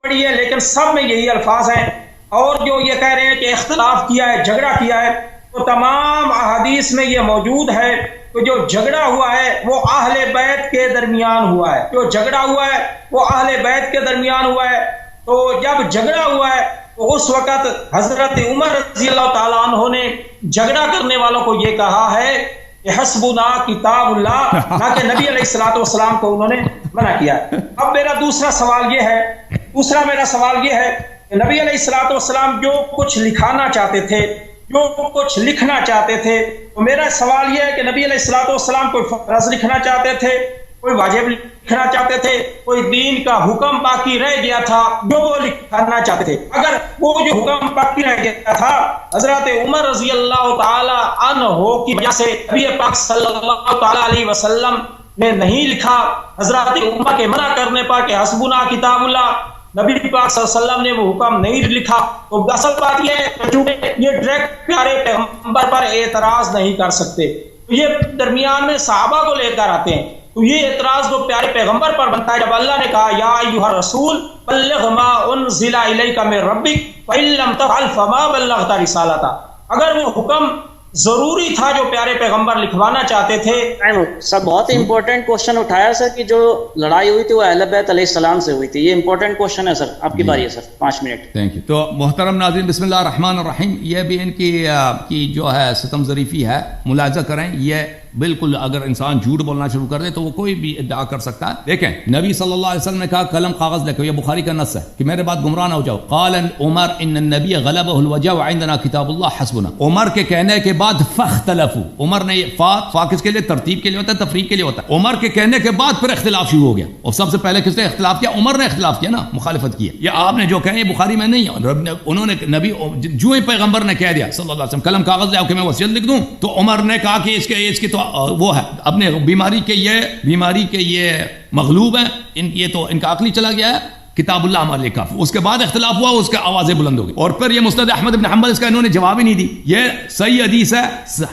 پڑھی ہے لیکن سب میں یہی الفاظ ہیں، اور جو یہ کہہ رہے ہیں کہ اختلاف کیا ہے، جھگڑا کیا ہے، تو تمام احادیث میں یہ موجود ہے کہ جو جھگڑا ہوا ہے وہ اہل بیت کے درمیان ہوا ہے، جو جھگڑا ہوا ہے وہ اہل بیت کے درمیان ہوا ہے۔ تو جب جھگڑا ہوا ہے تو اس وقت حضرت عمر رضی اللہ تعالیٰ عنہ نے جھگڑا کرنے والوں کو یہ کہا ہے کہ حسبنا کتاب اللہ، نہ کہ نبی علیہ الصلوۃ والسلام کو انہوں نے منع کیا۔ اب میرا دوسرا سوال یہ ہے کہ نبی علیہ الصلوۃ والسلام جو کچھ لکھانا چاہتے تھے، جو کچھ لکھنا چاہتے تھے، تو میرا سوال یہ ہے کہ نبی علیہ الصلوۃ والسلام کوئی فرض لکھنا چاہتے تھے، کوئی واجب لکھنا چاہتے تھے، کوئی دین کا حکم باقی رہ گیا تھا جو وہ لکھنا چاہتے تھے؟ اگر وہ جو حکم باقی رہ گیا تھا حضرت عمر رضی اللہ تعالی عنہ کی وجہ سے نبی پاک صلی اللہ تعالی علیہ وسلم نے نہیں لکھا، حضرت عمر کے منع کرنے پر کہ حسبنا کتاب اللہ، نبی پاک صلی اللہ علیہ وسلم نے وہ حکم نہیں لکھا، تو اصل بات یہ ہے چونکہ یہ ڈائریکٹ پیارے پیغمبر پر اعتراض نہیں کر سکتے، یہ درمیان میں صحابہ کو لے کر آتے ہیں، تو یہ اعتراض تو پیارے پیغمبر پر بنتا ہے۔ جب اللہ نے کہا یا ایھا الرسول بلغ ما انزل الیک من ربک فإن لم تفعل فما بلغت رسالتہ، اگر وہ حکم ضروری تھا جو پیارے پیغمبر لکھوانا چاہتے تھے۔ سر بہت ہی امپورٹنٹ کوشچن اٹھایا سر کہ جو لڑائی ہوئی تھی وہ اہل بیت علیہ السلام سے ہوئی تھی، یہ امپورٹنٹ کوشچن ہے سر، آپ کی باری ہے سر، 5 منٹ۔ Thank you. تو محترم ناظرین، بسم اللہ الرحمن الرحیم، یہ بھی ان کی جو ہے ستم ظریفی ہے، ملاحظہ کریں، یہ بالکل اگر انسان جھوٹ بولنا شروع کر دے تو وہ کوئی بھی ادعا کر سکتا ہے۔ دیکھیں نبی صلی اللہ علیہ وسلم نے کہا قلم کاغذ لے کے، یہ بخاری کا نص ہے کہ میرے بعد گمراہ نہ ہو جاؤ۔ قال عمر ان النبی غلبہ الوجع وعندنا کتاب اللہ حسبنا، عمر کے کہنے کے بعد فاختلفوا، عمر نے فا کس کے لیے؟ ترتیب کے لیے ہوتا ہے، تفریق کے لیے ہوتا ہے۔ عمر کے کہنے کے بعد پھر اختلاف شروع ہو گیا، اور سب سے پہلے کس نے اختلاف کیا؟ عمر نے اختلاف کیا نا، مخالفت کی ہے۔ یہ آپ نے جو کہا یہ بخاری میں نہیں ہے، انہوں نے نبی جو ہی پیغمبر نے کہہ دیا صلی اللہ علیہ وسلم قلم کاغذ لے آؤ کہ میں وصیت لکھ دوں، تو عمر نے کہا کہ اس کی تو وہ ہے اپنے بیماری کے یہ مغلوب ہیں، یہ تو ان کا عقل ہی چلا گیا ہے، کتاب اللہ ہمارے لیے کافی۔ اس کے بعد اختلاف ہوا، اس کے آوازیں بلند ہو گئی، اور پھر یہ مسند احمد بن حنبل، اس کا انہوں نے جواب ہی نہیں دی، یہ صحیح حدیث ہے،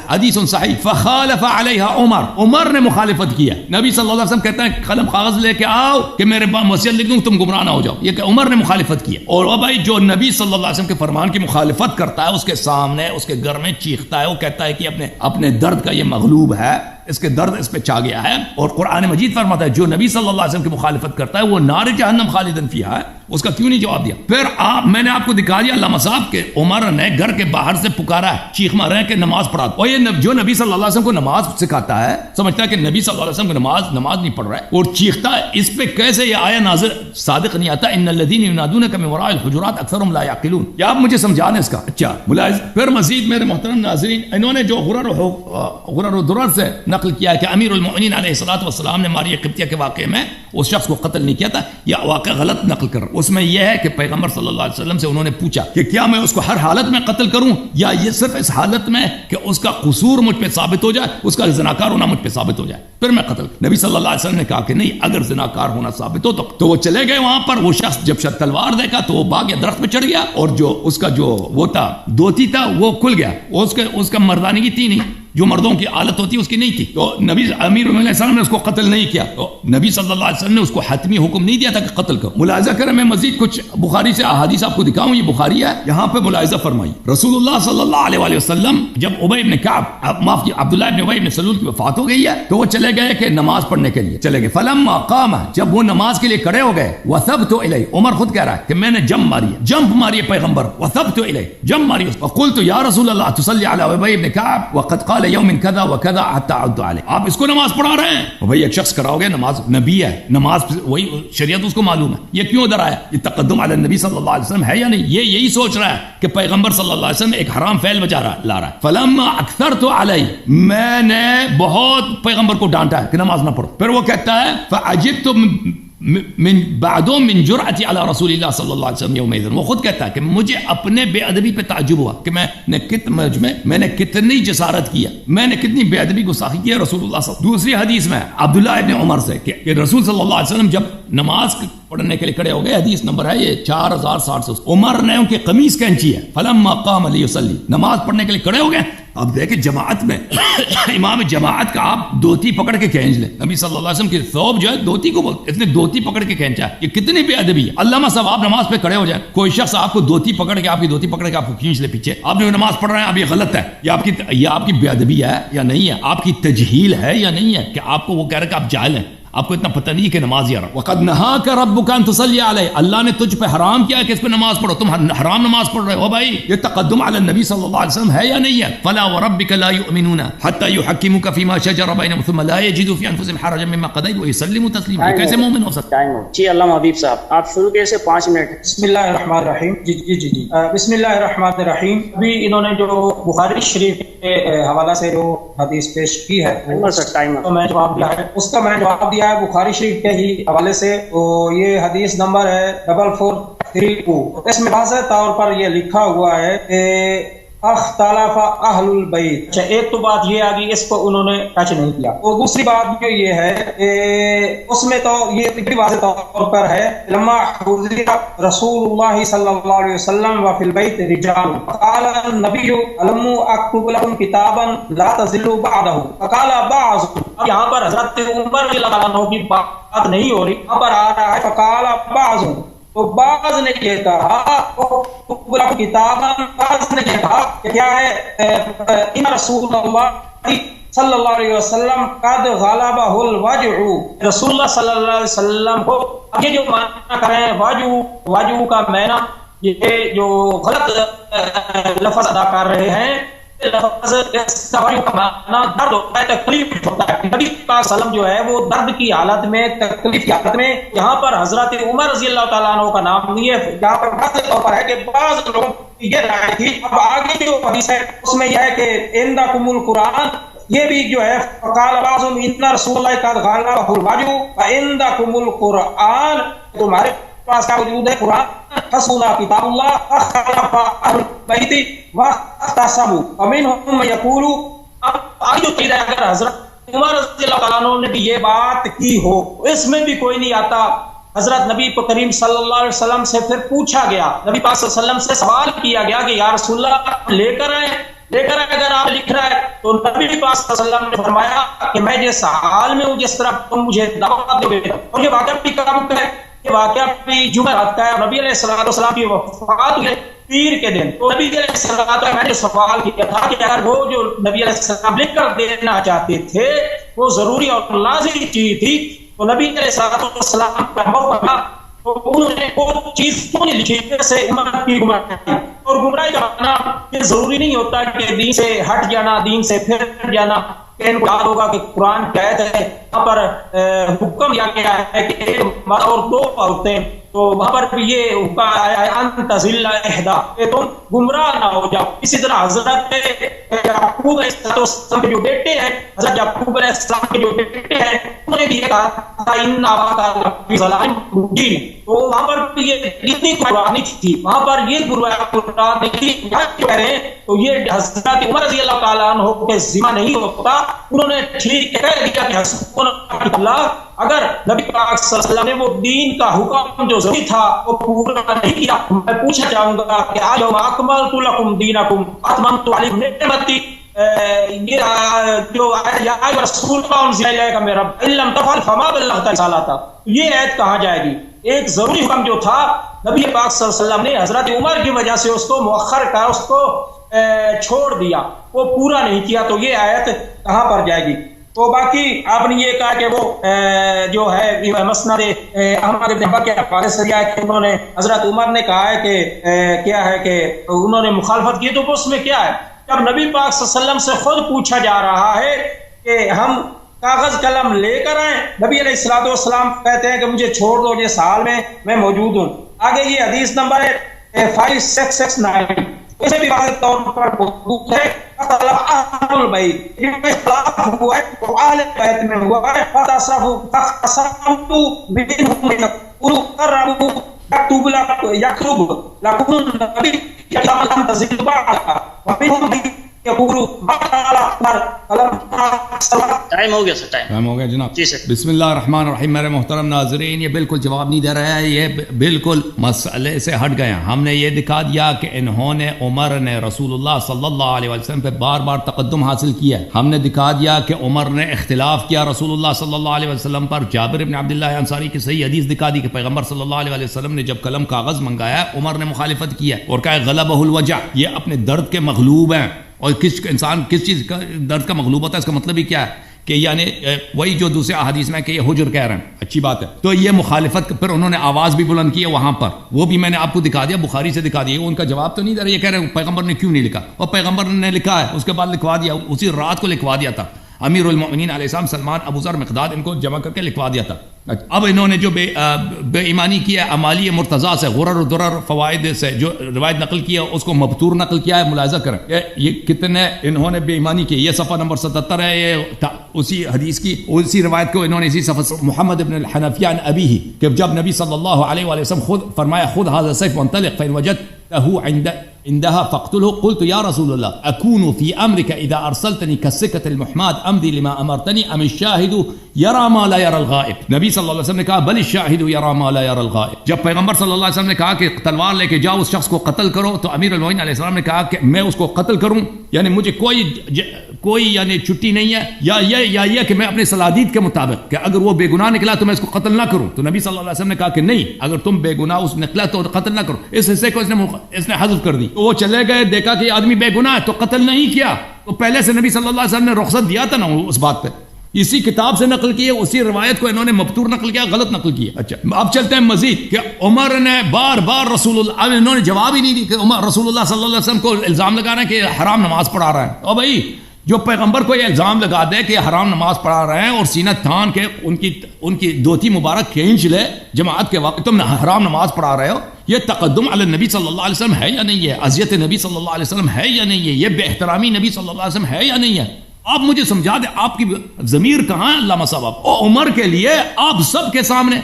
حدیث صحیح، فخالف علیہا عمر نے مخالفت کی ہے۔ نبی صلی اللہ علیہ وسلم کہتے ہیں قلم کاغذ لے کے آؤ کہ میرے وصیت لکھ دوں تم گمراہ نہ ہو جاؤ، یہ کہ عمر نے مخالفت کی ہے۔ اور وہ بھائی جو نبی صلی اللہ علیہ وسلم کے فرمان کی مخالفت کرتا ہے اس کے سامنے اس کے گھر میں چیختا ہے، وہ کہتا ہے کہ اپنے درد کا یہ مغلوب ہے، اس کے درد اس پہ چا گیا ہے، اور قرآن مجید فرماتا ہے جو نبی صلی اللہ علیہ وسلم کی مخالفت کرتا ہے وہ نار جہنم خالدن فیہا ہے، اس کا کیوں نہیں جواب دیا؟ پھر میں نے آپ کو دکھا دیا علامہ صاحب کے عمر نے گھر کے باہر سے پکارا ہے، چیخ مار رہے ہیں کہ نماز پڑھا، اور یہ جو نبی صلی اللہ علیہ وسلم کو نماز سکھاتا ہے سمجھتا ہے کہ نبی صلی اللہ علیہ وسلم کو نماز نہیں پڑھ رہا ہے، اور چیختا ہے، اس پہ کیسے یہ آیا نازل صادق نہیں آتا ان الذین ینادونک من وراء الحجرات اکثرهم لا یعقلون؟ یا آپ مجھے سمجھانے اس کا اچھا ملاحظ۔ پھر مزید میرے محترم ناظرین، انہوں نے جو غرر و درر سے نقل کیا ہے کہ امیر المؤمنین علیہ الصلوۃ والسلام نے ماریہ قبطیہ کے واقعے میں اس شخص کو قتل نہیں کیا تھا، یہ واقعہ غلط نقل کر رہا۔ اس میں یہ ہے کہ پیغمبر صلی اللہ علیہ وسلم سے انہوں نے پوچھا کہ کیا میں اس کو ہر حالت میں قتل کروں، یا یہ صرف اس حالت میں کہ اس کا قصور مجھ پہ ثابت ہو جائے، اس کا زناکار ہونا مجھ پہ ثابت ہو جائے پھر میں قتل۔ نبی صلی اللہ علیہ وسلم نے کہا کہ نہیں، اگر زناکار ہونا ثابت ہو تو وہ چلے گئے وہاں پر۔ وہ شخص جب تلوار دیکھا تو وہ بھاگ گیا، درخت پہ چڑھ گیا، اور جو اس کا جو وہ تھا دوتی تھا وہ کھل گیا، اس کا مردانگی تھی نہیں، جو مردوں کی عادت ہوتی ہے اس کی نہیں تھی، تو نبی امیر علیہ السلام نے اس کو قتل نہیں کیا، تو نبی صلی اللہ علیہ وسلم نے اس کو حتمی حکم نہیں دیا تھا کہ قتل کرو۔ ملاحظہ کریں، میں مزید کچھ بخاری سے احادیث آپ کو دکھاؤں، یہ بخاری ہے، یہاں پہ ملاحظہ فرمائی رسول اللہ صلی اللہ علیہ وسلم جب ابی بن کعب معاف کیجیے عبداللہ بن ابی بن سلول کی وفات ہو گئی ہے تو وہ چلے گئے کہ نماز پڑھنے کے لیے چلے گئے، فلما قام، جب وہ نماز کے لیے کھڑے ہو گئے، وثبت الیہ، عمر خود کہہ رہا ہے کہ میں نے جمپ ماری پیغمبر، وثبت الیہ، جمپ ماری، وقلت یا رسول اللہ تصلی علی ابی بن کعب وقد قال یوم کذا کذا حتى اعد علیہ، آپ اس کو نماز پڑھا رہے ہیں؟ اور بھائی ایک شخص کرا ہو گیا، نماز نبی ہے، نماز وہی شریعت اس کو معلوم ہے، یہ کیوں ادھر آیا؟ یہ تقدم علی النبی صلی اللہ علیہ وسلم ہے یا نہیں؟ یہ یہی سوچ رہا ہے کہ پیغمبر صلی اللہ علیہ وسلم ایک حرام فعل لا رہا ہے۔ فلما اکثرت علیہ، میں نے بہت پیغمبر کو ڈانٹا ہے کہ نماز نہ پڑھو، پھر وہ کہتا ہے فعجبت من بعدوں من جرأتی علی رسول اللہ صلی اللہ علیہ وسلم یومئذ، وہ خود کہتا ہے کہ مجھے اپنے بے ادبی پہ تعجب ہوا کہ میں نے کتنی جسارت کیا، میں نے کتنی بے ادبی گستاخی کی ہے رسول اللہ صلی اللہ علیہ وسلم۔ دوسری حدیث میں عبداللہ ابن عمر سے کہ رسول صلی اللہ علیہ وسلم جب نماز پڑھنے کے لیے کھڑے ہو گئے. حدیث نمبر ہے یہ 4760. عمر نے ان کی قمیص کھینچی ہے. فلما قام لیصلی, نماز پڑھنے کے لیے کھڑے ہو گئے. اب دیکھیں جماعت میں امام جماعت کا آپ دھوتی پکڑ کے کھینچ لیں. نبی صلی اللہ علیہ وسلم کی ثوب جو ہے دھوتی کو بولتے, اس نے دھوتی پکڑ کے کھینچا. یہ کتنی بے ادبی ہے. علامہ صاحب آپ نماز پہ کھڑے ہو جائیں, کوئی شخص آپ کو دھوتی پکڑ کے, آپ کی دھوتی پکڑ کے آپ کو کھینچ لے پیچھے, آپ جو نماز پڑھ رہے ہیں اب یہ غلط ہے, یہ آپ کی بے ادبی ہے یا نہیں ہے, آپ کی تجہیل ہے یا نہیں ہے, کہ آپ کو وہ کہہ رہے کہ آپ جاہل ہیں, آپ کو اتنا پتہ نہیں کہ نماز یار. وقد نہاک ربک ان تصلی علیہ, اللہ نے تجھ پہ حرام کیا کہ اس پہ نماز پڑھو, تم حرام نماز پڑھ رہے ہو. بھائی یہ تقدم علی النبی صلی اللہ علیہ وسلم ہے یا نہیں ہے؟ فلا وربک لا یؤمنون حتی یحکموک فیما شجر بینہم ثم لا یجدوا فی انفسہم حرجا مما قضیت ویسلموا تسلیما. یہ کیسے مومن ہو سکتا ہے؟ جی علامہ حبیب صاحب آپ شروع کیے سے 5 منٹ. بسم اللہ الرحمن الرحیم. جی بسم اللہ الرحمن الرحیم. ابھی انہوں نے جو بخاری شریف کے حوالہ سے جو حدیث پیش کی ہے تو میں جواب دیا ہے, اس کا میں جواب دیا ہے بخاری شریف کے ہی حوالے سے. تو یہ حدیث نمبر ہے 4432. اس میں واضح طور پر یہ لکھا ہوا ہے کہ اختلاف اہل البیت. اچھا ایک تو بات یہ آگی, اس کو انہوں نے ٹچ نہیں کیا. اور دوسری بات یہ ہے کہ اس میں تو یہ بھی واضح طور پر ہے لما حضر رسول اللہ صلی اللہ علیہ وسلم وفی البیت رجال قال النبی علم اکتب لهم کتابا لا تزلوا بعده فقال بعض. یہاں پر حضرت عمر رضی اللہ عنہ کی بات نہیں ہو رہی, یہاں پر آ رہا ہے فقال بعض. تو بعض نے یہ کہا کتاب, بعض نے یہ کہا کہ کیا ہے ان رسول اللہ صلی اللہ علیہ وسلم قد غلبہ الوجع, رسول اللہ صلی اللہ علیہ وسلم کو یہ جو معنی کریں وجع کا معنی یہ جو غلط لفظ ادا کر رہے ہیں, لفظ درد ہوتا ہے, تکلیف ہوتا ہے. نبی پاک صلی اللہ علیہ وسلم جو ہے وہ درد کی حالت میں, تکلیف کی حالت میں, یہاں پر حضرت عمر رضی اللہ تعالیٰ عنہ کا نام نہیں ہے, یہاں پر واضح طور پر ہے کہ بعض لوگوں کی یہ رائے تھی. اب آگے جو حدیث ہے اس میں یہ ہے کہ عندکم القرآن, یہ بھی جو ہے فقال بعضهم ان رسول اللہ قد غلبہ الوجع وعندکم القرآن, تمہارے پاس کیا موجود ہے قرآن. حسبنا کتاب اللہ اختلف اہل البیت واختصموا ومنهم من یقول. اب آگے جو چیز ہے اگر حضرت عمر رضی اللہ تعالیٰ عنہ نے بھی یہ بات کی ہو, اس میں بھی کوئی نہیں آتا. حضرت نبی کریم صلی اللہ علیہ وسلم سے پھر پوچھا گیا, نبی پاک صلی اللہ علیہ وسلم سے سوال کیا گیا کہ یا رسول اللہ لے کر آئے اگر آپ لکھ رہا ہے. تو نبی پاک صلی اللہ علیہ وسلم نے فرمایا کہ میں جس حال میں ہوں جس طرح تم مجھے دعوت دے. اور یہ واقعہ بھی کب کا ہے, یہ واقعہ بھی جمعرات کا ہے. نبی علیہ السلام کی وفات ہوئی پیر کے دن. تو نبی علیہ السلام میں نے سوال کیا تھا کہ اگر وہ جو نبی علیہ السلام لکھ کر دینا چاہتے تھے وہ ضروری اور لازمی چیز تھی, تو نبی علیہ السلام کا موقع تو انہوں نے وہ چیز کیوں نہیں لکھی جیسے امت کی گمراہی. اور گمراہی کا معنی یہ ضروری نہیں ہوتا کہ دین سے ہٹ جانا, دین سے پھر جانا. کہ ان کو یاد ہوگا کہ قرآن کی آیت ہے, وہاں پر حکم دیا گیا ہے کہ ایک مرد اور 2 عورتیں, تو وہاں پر بھی یہ حکم آیا ہے ان تضل احدا, کہ تم گمراہ نہ ہو جاؤ. اسی طرح حضرت یعقوب علیہ السلام کے جو بیٹے ہیں, حضرت یعقوب علیہ السلام کے جو بیٹے ہیں, انہوں نے بھی یہ کہا تھا ان اباک لفی ضلال مبین. تو وہاں پر بھی یہ اتنی قرآن تھی, وہاں پر یہ قرآن نہیں تھی. یہاں کیوں کہہ رہے ہیں تو یہ حضرت عمر رضی اللہ تعالیٰ عنہ کے ذمہ نہیں ہوتا. انہوں نے ٹھیک کہہ دیا کہ حسبنا اللہ, اگر نبی پاک صلی اللہ علیہ وسلم نے وہ دین کا حکم جو ضروری تھا وہ پورا نہیں کیا. میں پوچھنا چاہوں گا کہ آج اکملت لکم دینکم اتممت علیکم نعمتی, یہ جو یا رسول اللہ انزل الیک من رب ان لم تفعل فما بلغت رسالتہ, یہ آیت کہاں جائے گی؟ ایک ضروری حکم جو تھا نبی پاک صلی اللہ علیہ وسلم نے حضرت عمر کی وجہ سے اس کو مؤخر کر, اس کو چھوڑ دیا, وہ پورا نہیں کیا, تو یہ آیت کہاں پر جائے گی؟ تو باقی آپ نے یہ کہا کہ وہ جو ہے مسند احمد بن حنبل کے حوالے سے ہے کہ انہوں نے حضرت عمر نے کہا ہے کہ کیا ہے کہ انہوں نے مخالفت کی. تو اس میں کیا ہے, جب نبی پاک صلی اللہ علیہ وسلم سے خود پوچھا جا رہا ہے کہ ہم کاغذ قلم لے کر آئیں, نبی علیہ الصلوۃ والسلام کہتے ہیں کہ مجھے چھوڑ دو, جس حال میں موجود ہوں. آگے یہ حدیث نمبر ہے 5669, اسے بھی واضح طور پر موجود ہے اختلاف البیت, اختلاف ہوا ہے تو اہل بیت میں ہوا ہے. فتصرفوا منهم يقولوا قربوا يكتب لكم النبي لم تزل بعدها ومنهم ٹائم ہو گیا سر، ٹائم ہو گیا جناب. جی سر. بسم اللہ الرحمن الرحیم. میرے محترم ناظرین، یہ بالکل جواب نہیں دے رہا ہے، یہ بالکل مسئلے سے ہٹ گئے. ہم نے یہ دکھا دیا کہ انہوں نے، عمر نے رسول اللہ صلی اللہ علیہ وسلم پہ بار بار تقدم حاصل کیا. ہم نے دکھا دیا کہ عمر نے اختلاف کیا رسول اللہ صلی اللہ علیہ وسلم پر. جابر بن عبداللہ انصاری کی صحیح حدیث دکھا دی کہ پیغمبر صلی اللہ علیہ وسلم نے جب قلم کاغذ منگایا، عمر نے مخالفت کی ہے اور کہا غلبہ الوجع، یہ اپنے درد کے مغلوب ہیں. اور انسان کس چیز کا درد کا مغلوب ہوتا ہے، اس کا مطلب ہی کیا ہے کہ یعنی وہی جو دوسرے احادیث میں کہ یہ حجر کہہ رہے ہیں. اچھی بات ہے. تو یہ مخالفت، پھر انہوں نے آواز بھی بلند کی ہے وہاں پر، وہ بھی میں نے آپ کو دکھا دیا، بخاری سے دکھا دیا. ان کا جواب تو نہیں دے رہے، یہ کہہ رہے ہیں پیغمبر نے کیوں نہیں لکھا، اور پیغمبر نے لکھا ہے، اس کے بعد لکھوا دیا، اسی رات کو لکھوا دیا تھا. امیر المؤمنین علیہ السلام سلمان ابو ذر مقداد ان کو جمع کر کے لکھوا دیا تھا. اب انہوں نے جو بے ایمانی کی ہے امالی مرتضیٰ سے، غرر و درر فوائد سے جو روایت نقل کی ہے اس کو مبتور نقل کیا ہے. ملاحظہ کریں یہ کتنے انہوں نے بے ایمانی کی. یہ صفحہ نمبر 77 ہے. یہ اسی حدیث کی اسی روایت کو انہوں نے اسی صفحہ محمد ابن الحنفیہ عن ابیہ کہ جب نبی صلی اللہ علیہ وآلہ وسلم خود فرمایا خذ هذا السيف وانطلق فإن وجدته عندها فاقتله. قلت يا رسول الله أكون في أمرك إذا أرسلتني كالسكة المحماد أمضي لما أمرتني أم الشاهد يرى ما لا يرى الغائب. نبی صلی اللہ علیہ وسلم نے کہا بل الشاهد يرى ما لا يرى الغائب. جب پیغمبر صلی اللہ علیہ وسلم نے کہا کہ تلوار لے کے جاؤ اس شخص کو قتل کرو، تو امیر المومنین علیہ السلام نے کہا کہ میں اس کو قتل کروں، یعنی مجھے کوئی یعنی چھٹی نہیں ہے، یا یہ کہ میں اپنے صلاحیت کے مطابق کہ اگر وہ بے گناہ نکلا تو میں اس کو قتل نہ کروں. تو نبی صلی اللہ علیہ وسلم نے کہا کہ نہیں، اگر تم بے گناہ اس نکلا تو قتل نہ کرو. اس حصے کو اس نے حذف کر دی. تو وہ چلے گئے، دیکھا کہ آدمی بے گناہ ہے تو قتل نہیں کیا. تو پہلے سے نبی صلی اللہ علیہ وسلم نے رخصت دیا تھا نا اس بات پہ. اسی کتاب سے نقل کی ہے، اسی روایت کو انہوں نے مبتور نقل کیا، غلط نقل کیا. اچھا اب چلتے ہیں مزید کہ عمر نے بار بار رسول اللہ، اب انہوں نے جواب ہی نہیں دی کہ عمر رسول اللہ صلی اللہ علیہ وسلم کو الزام لگا رہے ہیں کہ حرام نماز پڑھا رہا ہے. اور بھائی جو پیغمبر کو یہ الزام لگا دے کہ حرام نماز پڑھا رہے ہیں اور سینہ تھان کے ان کی دھوتی مبارک کھینچ لے جماعت کے وقت تم حرام نماز پڑھا رہے ہو، یہ تقدم علی نبی صلی اللہ علیہ وسلم ہے یا نہیں ہے؟ اذیت نبی صلی اللہ علیہ وسلم ہے یا نہیں ہے؟ یہ بے احترامی نبی صلی اللہ علیہ وسلم ہے یا نہیں ہے؟ آپ مجھے سمجھا دیں، آپ کی ضمیر کہاں ہے علامہ صاحب؟ اور عمر کے لیے آپ سب کے سامنے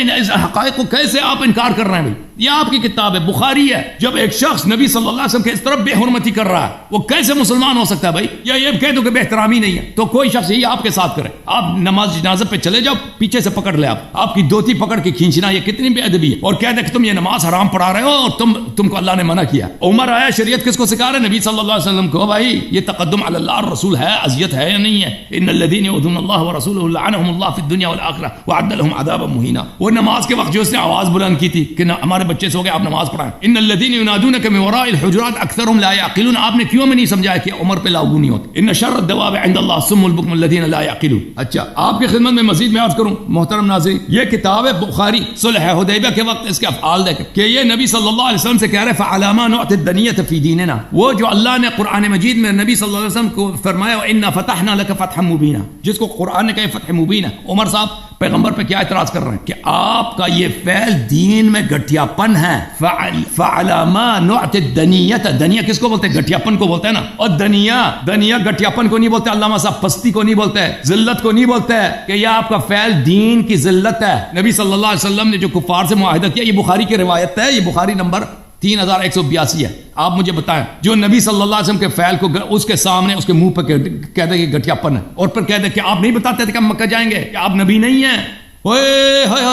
ان حقائق کو کیسے آپ انکار کر رہے ہیں؟ بھائی یہ آپ کی کتاب ہے، بخاری ہے. جب ایک شخص نبی صلی اللہ علیہ وسلم کے اس طرف بے حرمتی کر رہا ہے، وہ کیسے مسلمان ہو سکتا ہے بھائی؟ یا یہ کہہ دو کہ بے احترامی نہیں ہے، تو کوئی شخص یہی آپ کے ساتھ کرے، آپ نماز جنازہ پہ چلے جاؤ، پیچھے سے پکڑ لے آپ کی دھوتی پکڑ کے کھینچنا، یہ کتنی بے ادبی ہے. اور کہہ دے کہ تم یہ نماز حرام پڑھا رہے ہو اور تم کو اللہ نے منع کیا. عمر آیا، شریعت کس کو سکھا رہے؟ نبی صلی اللہ علیہ وسلم کو. بھائی یہ تقدم علی اللہ الرسول ہے، اذیت ہے یا نہیں ہے؟ ان الذين يؤذون الله ورسوله لعنهم الله في الدنيا والاخره وعد لهم عذابا مهينا. وہ نماز کے وقت جو اس نے آواز بلند کی تھی کہ ہمارے بچے سو گئے، آپ نماز پڑھائیں. ان الذين ينادونك من وراء الحجرات اكثرهم لا يعقلون. آپ نے کیوں میں نہیں سمجھایا کہ عمر پہ لاگو نہیں ہوتے؟ ان شر الدواب عند الله الصم البكم الذين لا يعقلون. اچھا آپ کی خدمت میں مزید میں عرض کروں محترم ناظرین، یہ کتاب ہے بخاری، صلح حدیبیہ کے وقت اس کے افعال دیکھیں کہ یہ نبی صلی اللہ علیہ وسلم سے کہہ رہے فعلى ما نعطي الدنية في ديننا. وہ جو اللہ نے قرآن مجید میں نبی صلی اللہ علیہ وسلم کو فرمایا وَإِنَّا فَتَحْنَا لَكَ فَتْحًا مُبِينًا، جس کو قرآن نے کہا فتح مبین ہے. عمر صاحب پیغمبر پہ کیا اعتراض کر رہے ہیں کہ آپ کا یہ فعل دین میں گٹھیا پن ہے. فَعَلَى مَا نُعْتِ الدَّنِيَّةَ، دنیا کس کو بولتے ہیں؟ گٹھیا پن کو بولتے ہیں نا. اور دنیا گٹھیا پن کو نہیں بولتے علامہ صاحب، پستی کو نہیں بولتے، ذلت کو نہیں بولتے کہ یہ آپ کا فعل دین کی ذلت ہے. نبی صلی اللہ علیہ وسلم نے جو کفار سے معاہدہ کیا، یہ بخاری کی روایت ہے، یہ بخاری نمبر 3182 ہے. آپ مجھے بتائیں جو نبی صلی اللہ علیہ وسلم کے فعل کو اس کے سامنے اس کے منہ پہ کہہ دے کہ گٹھیا پن ہے، اور پھر کہہ دے کہ آپ نہیں بتاتے تھے کہ ہم مکہ جائیں گے، کہ آپ نبی نہیں ہیں. اوئے ہائے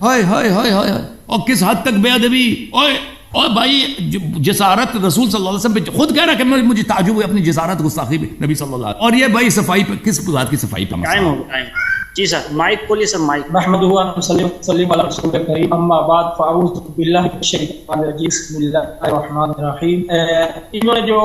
ہائے ہائے ہائے ہائے، اور کس حد تک بے ادبی. اور بھائی جسارت رسول صلی اللہ علیہ وسلم پہ خود کہہ رہا کہ مجھے تعجب ہوئی اپنی جسارت گستاخی پہ نبی صلی اللہ علیہ وسلم. اور یہ بھائی صفائی پہ کس ذات کی صفائی پہ مسئلہ؟ جی سر مائک کھولیے سر، مائک. نحمدہ و نصلی علی رسول کریم، اما بعد فاعوذ باللہ من الشیطان الرجیم، بسم اللہ الرحمن الرحیم. انہوں نے جو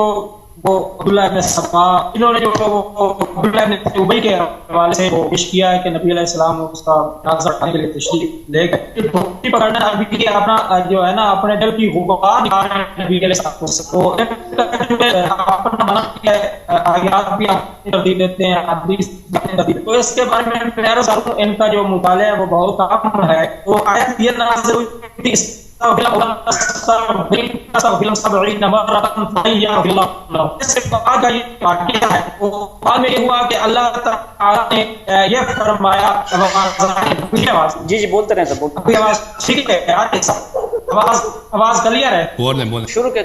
وہ عبداللہ ابن صفا، انہوں نے جو عبداللہ ابن ابی کے حوالے سے وہ پیش کیا ہے کہ نبی علیہ السلام اس کا جنازہ اٹھانے کے لیے تشریف لے گئے. دھوتی پکڑنا ابھی کے اپنا جو ہے نا اپنے دل کی غبار نکالنا نبی علیہ السلام کو اپنا منع کیا ہے. آیات بھی آپ ترتیب دیتے ہیں، حدیث تو اس کے بارے میں میرا ضرور ان کا جو مطالعہ ہے وہ بہت کم ہے. تو آیت یہ نازل ہوئی تھی اللہ تعالیٰ نے یہ فرمایا. جی بولتے رہے سر، ٹھیک ہے. آواز کلیئر ہے؟ بولیں شروع کر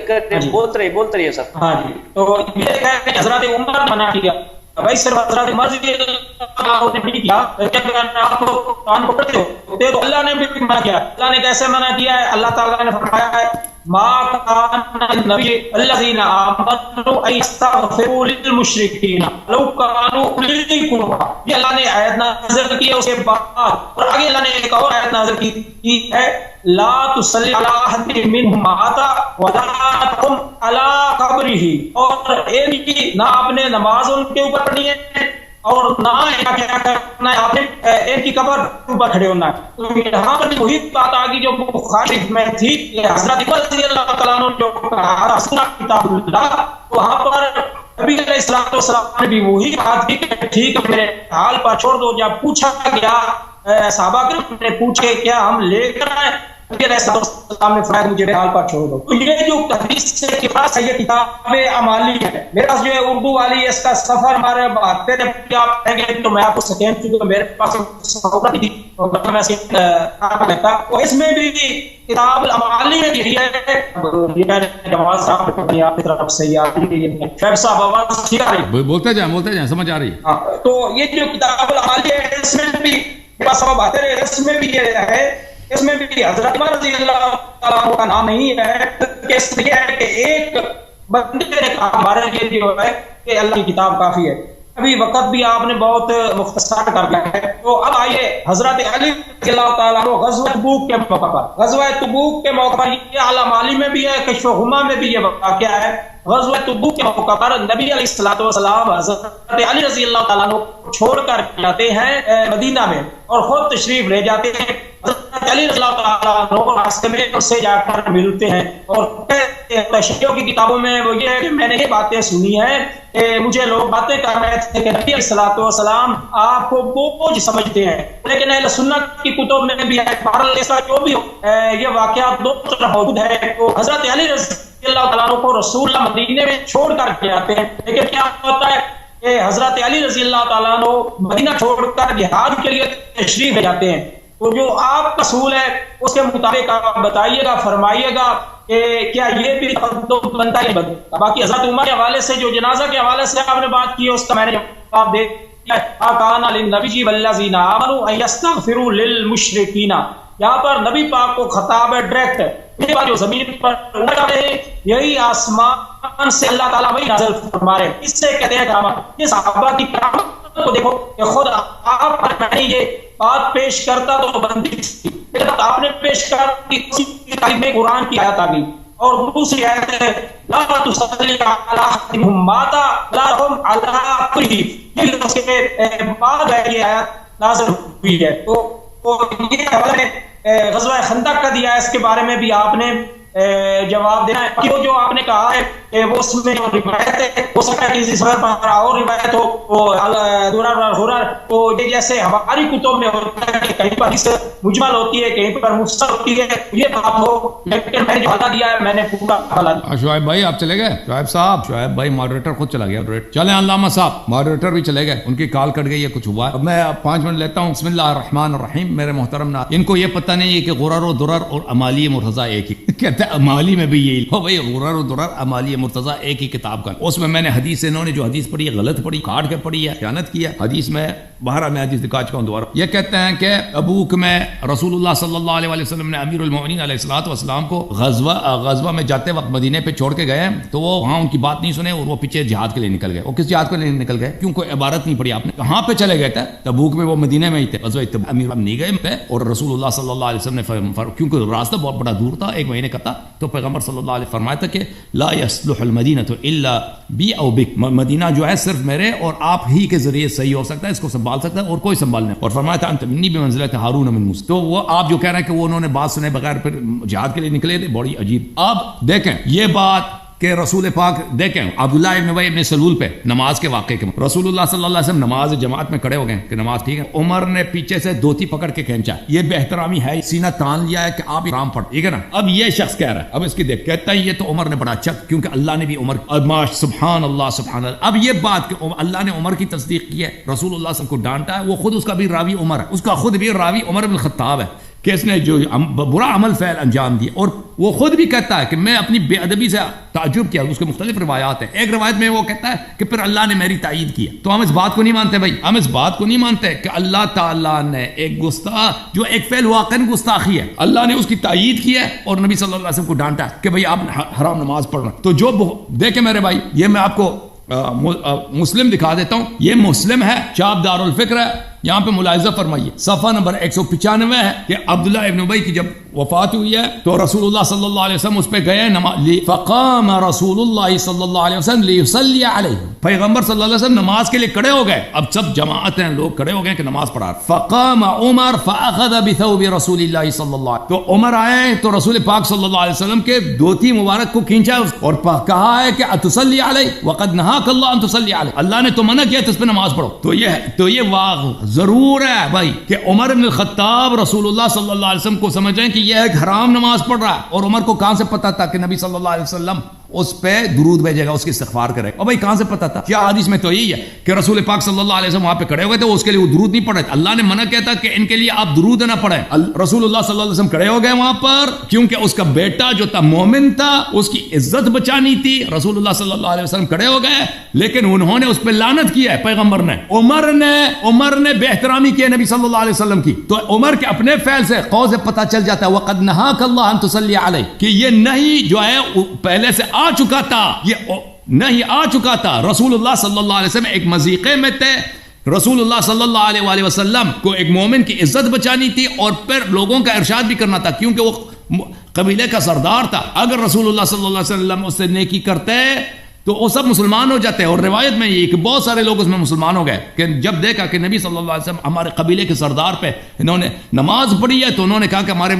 بولتے رہیے سر. ہاں جی. تو یہ کہتے ہیں کہ حضرت عمر نے منع کیا. بھائی صرف حضرت عمر نے نہیں کیا, آپ کو قرآن پڑھتے ہو تو اللہ نے بھی منع کیا. اللہ نے کیسے منع کیا ہے؟ اللہ تعالیٰ نے فرمایا ہے ما كان النبي الذين آمنوا أن يستغفروا للمشركين لو كانوا أولي قربى. یہ اللہ نے آیت نازل کی ہے اس کے بعد, اور آگے اللہ نے ایک اور آیت نازل کی ہے لا تصلی علی احد منهم مات ولا تقم علی قبره, اور ایک نہ آپ نے نماز ان کے اوپر پڑھنی ہے اور نہ کیا کرنا ہے, آپ نے ان کی قبر اوپر کھڑے ہونا ہے. تو یہاں پر وہی بات آ گئی جو بخاری میں تھی کہ حضرت عمر رضی اللہ تعالیٰ عنہ جو کہا سنا کتاب اللہ, وہاں پر نبی علیہ الصلوۃ والسلام نے بھی وہی بات کی کہ ٹھیک ہے میرے حال پر چھوڑ دو. جب پوچھا گیا صحابہ نے پوچھے کیا ہم لے کر آئے, نبی علیہ السلام نے فرمایا مجھے حال پر چھوڑ دو. تو یہ جو حدیث سے کے پاس ہے یہ کتاب عمالی ہے. میرے پاس جو ہے اردو والی ہے, اس کا سفر ہمارے بات پہ آپ کہیں گے تو میں آپ کو سکین چونکہ میرے پاس سہولت تھی تو اس میں بھی کتاب العمالی میں یہی ہے. جمال صاحب آپ کی طرف سے شعیب صاحب آواز ٹھیک آ رہی؟ بولتے جائیں سمجھ آ رہی. تو یہ جو کتاب العمالی ہے اس میں بھی سب آتے رہے, اس میں بھی یہ ہے, اس میں بھی حضرت عمر رضی اللہ تعالیٰ عنہ کا نام نہیں ہے. اس لیے ہے کہ ایک بندے نے کہا ہمارے لیے جو ہے کہ اللہ کی کتاب کافی ہے. ابھی وقت بھی آپ نے بہت مختصر کر دیا ہے, تو اب آئیے حضرت علی رضی اللہ تعالیٰ عنہ غزوہ تبوک کے موقع پر, غزوہ تبوک کے موقع پر یہ اعلی میں بھی ہے, کشف غمہ میں بھی یہ واقعہ ہے. غزوہ تبوک کے موقع پر نبی علیہ الصلوۃ والسلام حضرت علی رضی اللہ تعالیٰ عنہ چھوڑ کر جاتے ہیں مدینہ میں اور خود تشریف لے جاتے ہیں. حضرت علی رضی اللہ تعالیٰ عنہ راستے میں ان سے جا کر ملتے ہیں اور تشریحوں کی کتابوں میں وہ یہ ہے کہ میں نے یہ باتیں سنی ہیں کہ مجھے لوگ باتیں کر رہے تھے کہ نبی علیہ الصلوۃ والسلام آپ کو بوجھ سمجھتے ہیں, لیکن اہل سنت کی کتب میں بھی ہے. بہرحال ایسا جو بھی ہو یہ واقعات دو طرف موجود ہے. تو حضرت علی رضی اللہ تعالیٰ عنہ کو رسول اللہ مدینے میں چھوڑ کر کے آتے ہیں, لیکن کیا ہوتا ہے کہ حضرت علی رضی اللہ تعالیٰ عنہ مدینہ چھوڑ کر جہاد کے لیے تشریف لے جاتے ہیں. تو جو آپ کا اصول ہے اس کے مطابق آپ بتائیے گا, فرمائیے گا کہ کیا یہ بھی بنتا ہے بنتا. باقی حضرت عمر کے حوالے سے جو جنازہ کے حوالے سے آپ نے بات کی ہے اس کا میں نے جواب دے دیا. کان للنبی والذین آمنوا ان یستغفروا للمشرکین, یہاں پر نبی پاک کو خطاب ہے ڈائریکٹ. یہ بات جو زمین پر اڑ رہے ہیں یہی آسمان سے اللہ تعالیٰ وہی نازل فرما رہے ہیں. اس سے کہتے ہیں کرامت. یہ صحابہ کی کرامت کو دیکھو کہ خود آپ پر یہ بات پیش کرتا تو بندی تھی, آپ نے پیش کر دی قرآن کی آیت آ گئی. اور دوسری آیت ہے لا تصلی علی احد منهم مات ولا هم علی قبره, یہ اس کے بعد ہے یہ آیت نازل ہوئی ہے. تو یہ حوالہ غزوہ خندق کا دیا ہے, اس کے بارے میں بھی آپ نے جواب دینا ہے. کہ جو آپ نے کہا ہے کہ وہ اس میں جو روایت ہے ہو سکتا ہے کسی سفر پر اور روایت ہو تو یہ جیسے ہماری کتب میں ہوتا ہے کہ کہیں پر حدیث مجمل ہوتی ہے, کہیں پر مفصل ہوتی ہے, یہ بات ہو. لیکن میں نے جو حوالہ دیا ہے میں نے پورا حوالہ دیا. شعیب بھائی آپ چلے گئے؟ شعیب بھائی ماڈریٹر خود چلا گیا. چلیں علامہ صاحب ماڈریٹر بھی چلے گئے, ان کی کال کٹ گئی ہے, کچھ ہوا. اب میں 5 منٹ لیتا ہوں. بسم اللہ الرحمن الرحیم. میرے محترم ناظرین, ان کو یہ پتہ نہیں ہے کہ غرر و درر اور امالی مرتضی ایک ہی کہتے ہیں. امالی میں بھی یہی ہو بھائی, غرر و درر امالی مرتضی ایک ہی کتاب کا. اس میں نے حدیث سے انہوں نے جو حدیث پڑھی ہے غلط پڑھی, کاٹ کر پڑھی ہے, خیانت کیا حدیث میں. بہرحال میں حدیث دکھا چکا ہوں دوبارہ. یہ کہتے ہیں کہ تبوک میں رسول اللہ صلی اللہ علیہ وسلم نے امیر المؤمنین علیہ الصلوۃ والسلام کو غزوہ میں جاتے وقت مدینے پہ چھوڑ کے گئے, تو وہ وہاں ان کی بات نہیں سنے اور وہ پیچھے جہاد کے لیے نکل گئے. وہ کس جہاد کے لیے نکل گئے؟ کیوں کوئی عبارت نہیں پڑھی آپ نے, کہاں پہ چلے گئے تھے؟ تبوک میں. وہ مدینے میں ہی تھے. غزوہ امیر نہیں گئے تھے, اور رسول اللہ صلی اللہ علیہ وسلم نے کیونکہ راستہ بہت بڑا دور تھا, 1 مہینے کا تھا, تو پیغمبر صلی اللہ علیہ فرمایا تھا کہ لا يصلح المدینۃ الا بی او بک, مدینہ جو ہے صرف میرے اور آپ ہی کے ذریعے صحیح ہو سکتا ہے, اس کو سنبھال سکتا ہے اور کوئی سنبھال نہیں. اور فرمایا تھا انت منی بمنزلۃ ہارون من موسیٰ. تو وہ آپ جو کہہ رہے ہیں کہ وہ انہوں نے بات سنے بغیر پھر جہاد کے لیے نکلے تھے, بڑی عجیب. اب دیکھیں یہ بات کہ رسول پاک دیکھیں عبداللہ ابن ابی ابن سلول پہ نماز کے واقعے کے رسول اللہ صلی اللہ علیہ وسلم نماز جماعت میں کھڑے ہو گئے کہ نماز ٹھیک ہے. عمر نے پیچھے سے دھوتی پکڑ کے کھینچا, یہ بے احترامی ہے, سینہ تان لیا ہے کہ آپ رام پڑھ, ٹھیک ہے نا. اب یہ شخص کہہ رہا ہے, اب اس کی دیکھ کہتا ہے یہ تو عمر نے بڑا اچھا, کیونکہ اللہ نے بھی عمر سبحان اللہ سبحان اللہ. اب یہ بات کہ اللہ نے عمر کی تصدیق کی ہے, رسول اللہ صلی اللہ علیہ وسلم کو ڈانٹا ہے, وہ خود اس کا بھی راوی عمر ہے, اس کا خود بھی راوی عمر بن الخطاب ہے. کہ اس نے جو برا عمل فعل انجام دیا، اور وہ خود بھی کہتا ہے کہ میں اپنی بے ادبی سے تعجب کیا. اس کے مختلف روایات ہیں. ایک روایت میں وہ کہتا ہے کہ پھر اللہ نے میری تائید کیا. تو ہم اس بات کو نہیں مانتے بھائی، ہم اس بات کو نہیں مانتے کہ اللہ تعالیٰ نے ایک گستاخ جو ایک فعل واقعاً گستاخی ہے، اللہ نے اس کی تائید کی ہے اور نبی صلی اللہ علیہ وسلم کو ڈانٹا ہے کہ بھائی آپ حرام نماز پڑھنا. تو جو دیکھیں میرے بھائی، یہ میں آپ کو مسلم دکھا دیتا ہوں. یہ مسلم ہے، چاپ دار الفکر ہے. یہاں پہ ملاحظہ فرمائیے صفحہ نمبر 195 ہے کہ عبداللہ ابن ابی کی جب وفات ہوئی ہے تو رسول اللہ صلی اللہ علیہ وسلم اس پہ گئے نماز. فقام رسول اللہ صلی اللہ علیہ وسلم لیصلی علیہ، پیغمبر صلی اللہ علیہ وسلم نماز کے لیے کھڑے ہو گئے. اب سب جماعت ہیں، لوگ کھڑے ہو گئے کہ نماز پڑھا. فقام عمر فاخذ بثوب رسول اللہ صلی اللہ علیہ وسلم، تو عمر آئے تو رسول پاک صلی اللہ علیہ وسلم کے دھوتی مبارک کو کھینچا اور کہا ہے کہ اتصلی علیہ وقد نہاک اللہ ان تصلی علیہ، اللہ نے تو منع کیا تو اس پہ نماز پڑھو. تو یہ ضرور ہے بھائی کہ عمر بن الخطاب رسول اللہ صلی اللہ علیہ وسلم کو سمجھیں کہ یہ ایک حرام نماز پڑھ رہا ہے. اور عمر کو کہاں سے پتا تھا کہ نبی صلی اللہ علیہ وسلم اس پہ درود بھیجے گا، اس کی استغفار کرے گا؟ اور بھائی کہاں سے پتا تھا؟ کیا حدیث میں تو یہی ہے کہ رسول پاک صلی اللہ علیہ وسلم وہاں پہ کھڑے ہوئے تھے، وہ اس کے لیے وہ درود نہیں پڑھے. اللہ نے منع کیا تھا کہ ان کے لیے آپ درود نہ پڑھیں. رسول اللہ صلی اللہ علیہ وسلم کھڑے ہو گئے وہاں پر کیونکہ اس کا بیٹا جو تھا مومن تھا، اس کی عزت بچانی تھی. رسول اللہ صلی اللہ علیہ وسلم کھڑے ہو گئے لیکن انہوں نے اس پہ لعنت کی ہے پیغمبر نے. عمر نے بے احترامی کی نبی صلی اللہ علیہ وسلم کی. تو عمر کے اپنے فعل سے قول سے پتہ چل جاتا ہے وقد نہاک اللہ ان تصلی علیہ، کہ یہ نہیں جو ہے پہلے سے آ چکا تھا، یہ نہیں آ چکا تھا. رسول اللہ صلی اللہ علیہ وسلم ایک مذیقے میں تھے. رسول اللہ صلی اللہ علیہ وسلم کو ایک مومن کی عزت بچانی تھی اور پھر لوگوں کا ارشاد بھی کرنا تھا کیونکہ وہ قبیلے کا سردار تھا. اگر رسول اللہ صلی اللہ علیہ وسلم اس سے نیکی کرتے تو وہ سب مسلمان ہو جاتے. اور روایت میں یہ کہ بہت سارے لوگ اس میں مسلمان ہو گئے کہ جب دیکھا کہ نبی صلی اللہ علیہ وسلم ہمارے قبیلے کے سردار پہ انہوں نے نماز پڑھی ہے تو انہوں نے کہا کہ ہمارے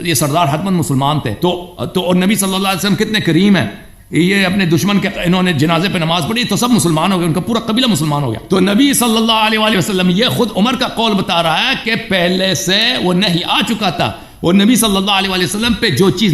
یہ سردار حتماً مسلمان تھے. تو اور نبی صلی اللہ علیہ وسلم کتنے کریم ہیں، یہ اپنے دشمن کے انہوں نے جنازے پہ نماز پڑھی تو سب مسلمان ہو گئے، ان کا پورا قبیلہ مسلمان ہو گیا. تو نبی صلی اللہ علیہ وسلم یہ خود عمر کا قول بتا رہا ہے کہ پہلے سے وہ نہیں آ چکا تھا. اور نبی صلی اللہ علیہ وسلم پہ جو چیز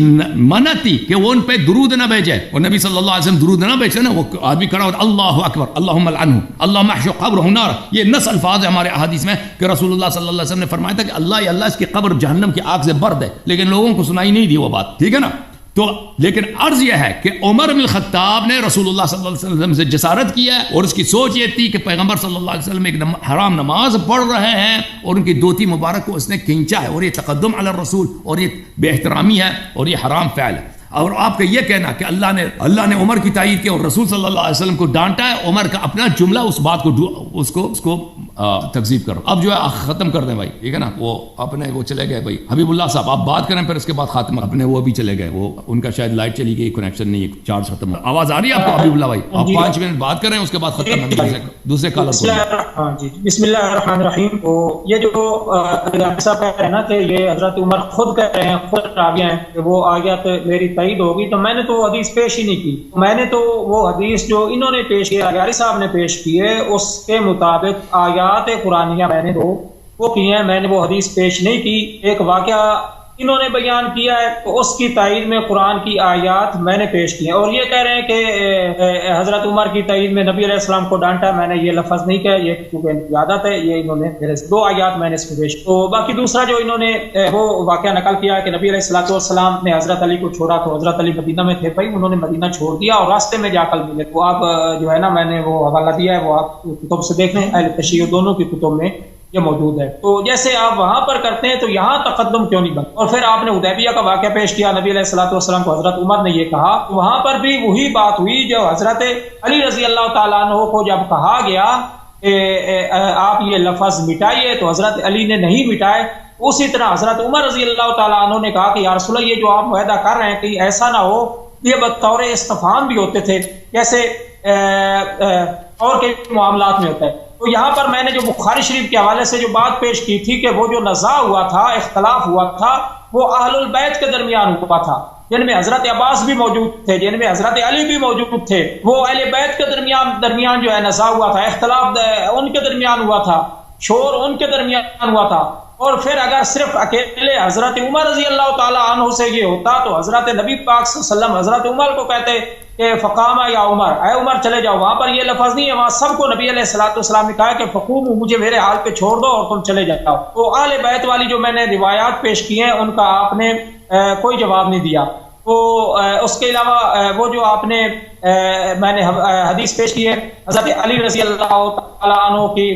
منع تھی کہ وہ ان پہ درود نہ بھیجے، اور نبی صلی اللہ علیہ وسلم درود نہ بھیجے نا، وہ آدمی کھڑا اور اللہ اکبر اللہم لعنہ اللہم احشق قبرہ نار، یہ نص الفاظ ہے ہمارے احادیث میں کہ رسول اللہ صلی اللہ علیہ وسلم نے فرمایا تھا کہ اللہ اس کی قبر جہنم کی آگ سے برد ہے، لیکن لوگوں کو سنائی نہیں دی وہ بات، ٹھیک ہے نا. تو لیکن عرض یہ ہے کہ عمر بن الخطاب نے رسول اللہ صلی اللہ علیہ وسلم سے جسارت کیا ہے اور اس کی سوچ یہ تھی کہ پیغمبر صلی اللہ علیہ وسلم ایک حرام نماز پڑھ رہے ہیں اور ان کی دھوتی مبارک کو اس نے کھینچا ہے، اور یہ تقدم علی الرسول اور یہ بے احترامی ہے اور یہ حرام فعل ہے. اور آپ کا یہ کہنا کہ اللہ نے عمر کی تائید کی اور رسول صلی اللہ علیہ وسلم کو ڈانٹا ہے، عمر کا اپنا جملہ اس بات کو اس کو تکذیب کرو. اب جو ہے ختم کر دیں بھائی، ٹھیک ہے نا. وہ چلے گئے بھائی حبیب اللہ صاحب، آپ بات کریں پھر اس کے بعد خاتمہ. اپنے وہ بھی چلے گئے، وہ ان کا شاید لائٹ چلی گئی، کنیکشن نہیں، چارج ختم. آواز آ رہی ہے آپ کو حبیب اللہ بھائی؟ آپ 5 منٹ بات کریں اس کے بعد ختم. دوسرے کالر کو جی بسم اللہ الرحمن الرحیم. یہ جو صاحب ہے نا کہ یہ حضرت عمر خود کہہ رہے ہیں، خود راوی ہیں کہ وہ آیت میری تائید ہوگی، تو میں نے تو حدیث پیش ہی نہیں کی. میں نے تو وہ حدیث جو انہوں نے پیش کی، اغیاری صاحب نے پیش کی ہے، اس کے مطابق آیات قرآنیہ میں نے تو وہ کی ہیں، میں نے وہ حدیث پیش نہیں کی. ایک واقعہ انہوں نے بیان کیا ہے تو اس کی تائید میں قرآن کی آیات میں نے پیش کی ہیں. اور یہ کہہ رہے ہیں کہ حضرت عمر کی تائید میں نبی علیہ السلام کو ڈانٹا، میں نے یہ لفظ نہیں کہا، یہ کیونکہ عادت ہے، یہ انہوں نے میرے 2 آیات میں نے اس کو پیش. تو باقی دوسرا جو انہوں نے وہ واقعہ نقل کیا کہ نبی علیہ السلام نے حضرت علی کو چھوڑا تو حضرت علی مدینہ میں تھے بھائی، انہوں نے مدینہ چھوڑ دیا اور راستے میں جا کر ملے. وہ آپ جو ہے نا میں نے وہ حوالہ دیا ہے، وہ آپ کتب سے دیکھ لیں، اہل تشیع دونوں کی کتب میں یہ موجود ہے. تو جیسے آپ وہاں پر کرتے ہیں تو یہاں تقدم کیوں نہیں بنتا؟ اور پھر آپ نے حدیبیہ کا واقعہ پیش کیا، نبی علیہ الصلوۃ والسلام کو حضرت عمر نے یہ کہا، وہاں پر بھی وہی بات ہوئی جو حضرت علی رضی اللہ تعالیٰ عنہ کو جب کہا گیا کہ آپ یہ لفظ مٹائیے تو حضرت علی نے نہیں مٹائے. اسی طرح حضرت عمر رضی اللہ تعالیٰ عنہ نے کہا کہ یا رسول اللہ یہ جو آپ معاہدہ کر رہے ہیں کہ ایسا نہ ہو، یہ بطور استفہام بھی ہوتے تھے جیسے اور کے معاملات میں ہوتا ہے. تو یہاں پر میں نے جو بخاری شریف کے حوالے سے جو بات پیش کی تھی کہ وہ جو نزاع ہوا تھا، اختلاف ہوا تھا، وہ اہل البیت کے درمیان ہوا تھا، جن میں حضرت عباس بھی موجود تھے، جن میں حضرت علی بھی موجود تھے. وہ اہل بیت کے درمیان جو ہے نزاع ہوا تھا، اختلاف ان کے درمیان ہوا تھا، شور ان کے درمیان ہوا تھا. اور پھر اگر صرف اکیلے حضرت عمر رضی اللہ تعالیٰ عنہ سے یہ ہوتا تو حضرت نبی پاک صلی اللہ علیہ وسلم حضرت عمر کو کہتے کہ فقامہ یا عمر، اے عمر چلے جاؤ، وہاں پر یہ لفظ نہیں ہے، وہاں سب کو نبی علیہ الصلوۃ والسلام نے کہا کہ فقوموا، مجھے میرے حال پہ چھوڑ دو اور تم چلے جاؤ۔ تو اہل بیت والی جو میں نے روایات پیش کی ہیں ان کا آپ نے کوئی جواب نہیں دیا۔ تو اس کے علاوہ وہ جو آپ نے میں نے حدیث پیش کی ہے حضرت علی رضی اللہ تعالیٰ عنہ کی،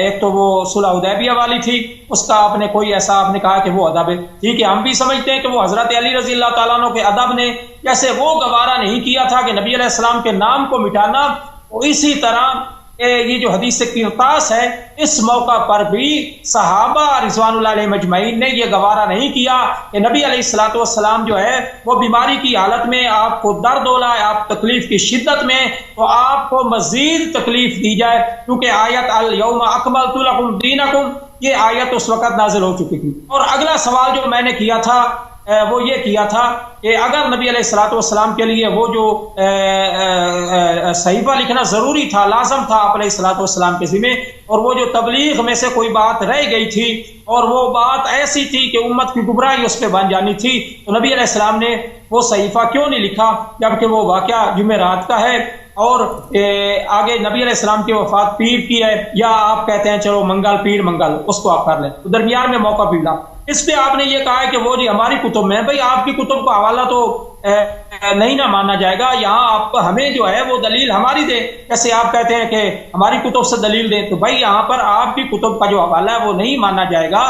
ایک تو وہ صلح حدیبیہ والی تھی، اس کا آپ نے کوئی ایسا آپ نے کہا کہ وہ ادب ہے، ٹھیک ہے، ہم بھی سمجھتے ہیں کہ وہ حضرت علی رضی اللہ تعالیٰ عنہ کے ادب نے جیسے وہ گوارا نہیں کیا تھا کہ نبی علیہ السلام کے نام کو مٹانا، اسی طرح یہ جو حدیث قرطاس ہے اس موقع پر بھی صحابہ رضوان اللہ علیہ مجمعین نے یہ گوارا نہیں کیا کہ نبی علیہ الصلوۃ والسلام جو ہے وہ بیماری کی حالت میں آپ کو درد ہو رہا ہے، آپ تکلیف کی شدت میں، تو آپ کو مزید تکلیف دی جائے، کیونکہ آیت الیوم اکملت لکم دینکم یہ آیت اس وقت نازل ہو چکی تھی۔ اور اگلا سوال جو میں نے کیا تھا وہ یہ کیا تھا کہ اگر نبی علیہ الصلوۃ والسلام کے لیے وہ جو صحیفہ لکھنا ضروری تھا، لازم تھا آپ علیہ الصلوۃ والسلام کے ذمہ، اور وہ جو تبلیغ میں سے کوئی بات رہ گئی تھی اور وہ بات ایسی تھی کہ امت کی گمراہی اس پہ بن جانی تھی، تو نبی علیہ السلام نے وہ صحیفہ کیوں نہیں لکھا جبکہ وہ واقعہ جمعرات کا ہے اور آگے نبی علیہ السلام کی وفات پیر کی ہے، یا آپ کہتے ہیں چلو منگل پیر منگل اس کو آپ کر لیں، تو درمیان میں موقع ملا۔ اس پہ آپ نے یہ کہا ہے کہ وہ جی ہماری کتب میں، بھائی آپ کی کتب کا حوالہ تو نہیں نہ مانا جائے گا، یہاں آپ ہمیں جو ہے وہ دلیل ہماری دے، جیسے آپ کہتے ہیں کہ ہماری کتب سے دلیل دیں، تو بھائی یہاں پر آپ کی کتب کا جو حوالہ ہے وہ نہیں مانا جائے گا،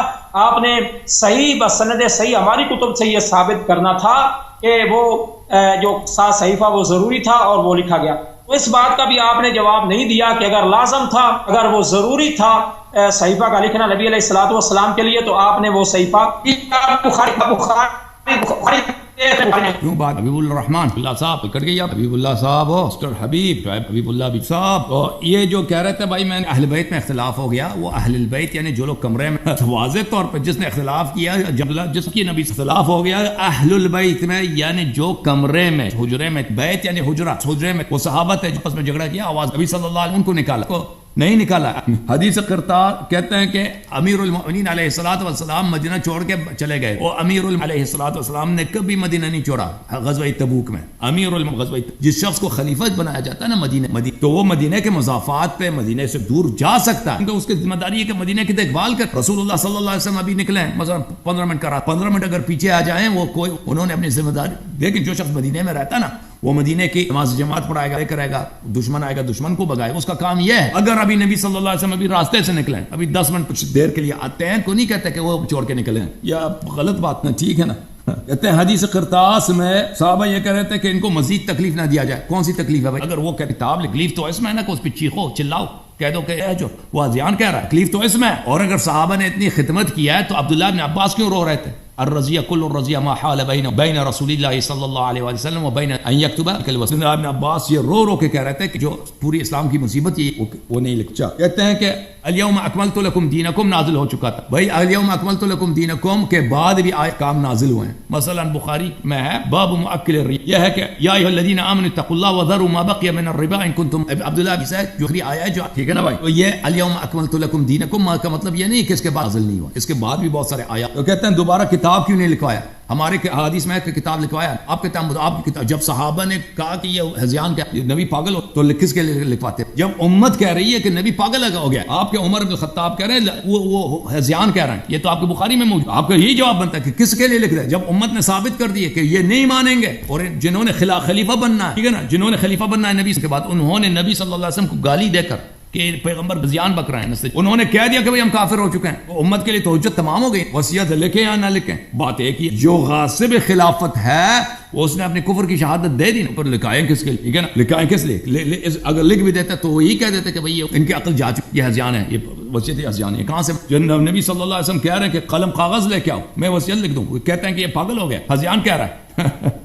آپ نے صحیح بسند صحیح ہماری کتب سے یہ ثابت کرنا تھا کہ وہ جو صحیفہ وہ ضروری تھا اور وہ لکھا گیا۔ تو اس بات کا بھی آپ نے جواب نہیں دیا کہ اگر لازم تھا، اگر وہ ضروری تھا صحیفہ کا لکھنا نبی علیہ الصلوۃ والسلام کے لیے، تو آپ نے وہ صحیفہ کیوں بات حبیب الرحمان اللہ صاحب کٹ گئی، حبیب اللہ صاحب مسٹر حبیب حبیب اللہ بھی صاحب، تو یہ جو کہہ رہے تھے بھائی میں نے اہل بیت میں اختلاف ہو گیا، وہ اہل البیت یعنی جو لوگ کمرے میں، واضح طور پہ جس نے اختلاف کیا، جس کی نبی سے اختلاف ہو گیا اہل البیت میں، یعنی جو کمرے میں حجرے میں، بیت یعنی حجرہ، حجرے میں وہ صحابہ تھے جو آپس میں جھگڑا کیا، آواز نبی صلی اللہ علیہ وسلم کو نکالا نہیں نکالا۔ حدیث قرطاس کہتے ہیں کہ امیر المؤمنین علیہ الصلوۃ والسلام مدینہ چھوڑ کے چلے گئے، اور امیر علیہ الصلوۃ والسلام نے کبھی مدینہ نہیں چھوڑا۔ غزوہ تبوک میں امیر غزوہ جس شخص کو خلیفہ بنایا جاتا ہے نا مدینہ تو وہ مدینہ کے مضافات پہ مدینہ سے دور جا سکتا ہے، کیونکہ اس کی ذمہ داری ہے کہ مدینہ کی دیکھ بھال کر۔ رسول اللہ صلی اللہ علیہ وسلم ابھی نکلے مثلا 15 منٹ کا رات، 15 منٹ اگر پیچھے آ جائیں وہ کوئی انہوں نے اپنی ذمہ داری، لیکن جو شخص مدینہ میں رہتا ہے نا وہ مدینے کی نماز جماعت پڑھائے گا، کرے گا، دشمن آئے گا دشمن کو بگائے، اس کا کام یہ ہے۔ اگر ابھی نبی صلی اللہ علیہ وسلم ابھی راستے سے نکلیں، ابھی 10 منٹ کچھ دیر کے لیے آتے ہیں، کو نہیں کہتے کہ وہ چھوڑ کے نکلیں، یا غلط بات نہ، ٹھیک ہے نا۔ کہتے ہیں حدیث قرطاس میں صحابہ یہ کہہ رہے تھے کہ ان کو مزید تکلیف نہ دیا جائے۔ کون سی تکلیف ہے بھائی؟ اگر وہ کتاب تکلیف تو اس میں ہے نا کہ اس پہ چیخو چلاؤ، کہہ دو کہ جو وہ اذیان کہہ رہا ہے، تکلیف تو اس میں ہے۔ اور اگر صحابہ نے اتنی خدمت کیا ہے تو عبداللہ بن عباس کیوں رو رہے تھے؟ الرضیہ کل الرضیہ ما حال بین رسول اللہ صلی اللہ علیہ وسلم و بین ان یکتب الوصیہ۔ ابن عباس یہ رو رو کے کہہ رہے تھے کہ جو پوری اسلام کی مصیبت یہ وہ نہیں لکھا۔ کہتے ہیں کہ الیوم اکملت لکم دینکم نازل ہو چکا تھا، بھائی الیوم اکملت لکم دینکم کے بعد بھی احکام نازل ہوئے ہیں۔ مثلا بخاری میں ہے باب مؤکل الربا، یہ ہے کہ یا ایھا الذین آمنوا اتقوا اللہ وذروا ما بقی من الربا ان کنتم، عبداللہ بن سعد جو آیا ہے جو، ٹھیک ہے نا بھائی۔ تو یہ الیوم اکملت لکم دینکم کا مطلب یہ نہیں کہ اس کے بعد نازل نہیں ہوا، اس کے بعد بھی بہت سارے آیا۔ تو کہتے ہیں دوبارہ کتاب کیوں نہیں لکھوایا؟ ہمارے حدیث میں کتاب لکھوایا، آپ کی کتاب جب صحابہ نے کہا کہ یہ ہذیان کیا نبی پاگل ہو تو کس کے لیے لکھواتے؟ جب امت کہہ رہی ہے کہ نبی پاگل ہو گیا، آپ کے عمر بن الخطاب کہہ رہے ہیں وہ ہذیان کہہ رہے ہیں، یہ تو آپ کے بخاری میں موجود، آپ کا یہی جواب بنتا ہے کہ کس کے لیے لکھ رہے ہیں؟ جب امت نے ثابت کر دی ہے کہ یہ نہیں مانیں گے، اور جنہوں نے خلیفہ بننا ہے، ٹھیک ہے نا، جنہوں نے خلیفہ بننا ہے نبی کے بعد، انہوں نے نبی صلی اللہ علیہ وسلم کو گالی دے کر کہ پیغمبر بزیان بک رہے ہیں، انہوں نے کہہ دیا کہ بھئی ہم کافر ہو چکے ہیں، وہ امت کے لیے تو حجت تمام ہو گئی، وصیت لکھیں یا نہ لکھیں، بات ایک ہی ہے۔ جو غاصب خلافت ہے وہ اس نے اپنی کفر کی شہادت دے دی، پر لکھائیں کس کے لیے؟ ٹھیک ہے نا، لکھائیں کس لیے؟ اگر لکھ بھی دیتا تو وہ یہی کہہ دیتے کہ بھئی ان کی عقل جا چکی، یہ ہذیان ہے، یہ وصیت ہذیان ہے۔ کہاں سے؟ نبی صلی اللہ علیہ وسلم کہہ رہے ہیں کہ قلم کاغذ لے کے آؤ میں وصیت لکھ دوں، کہتے ہیں کہ یہ پاگل ہو گیا، ہذیان کہہ رہا ہے۔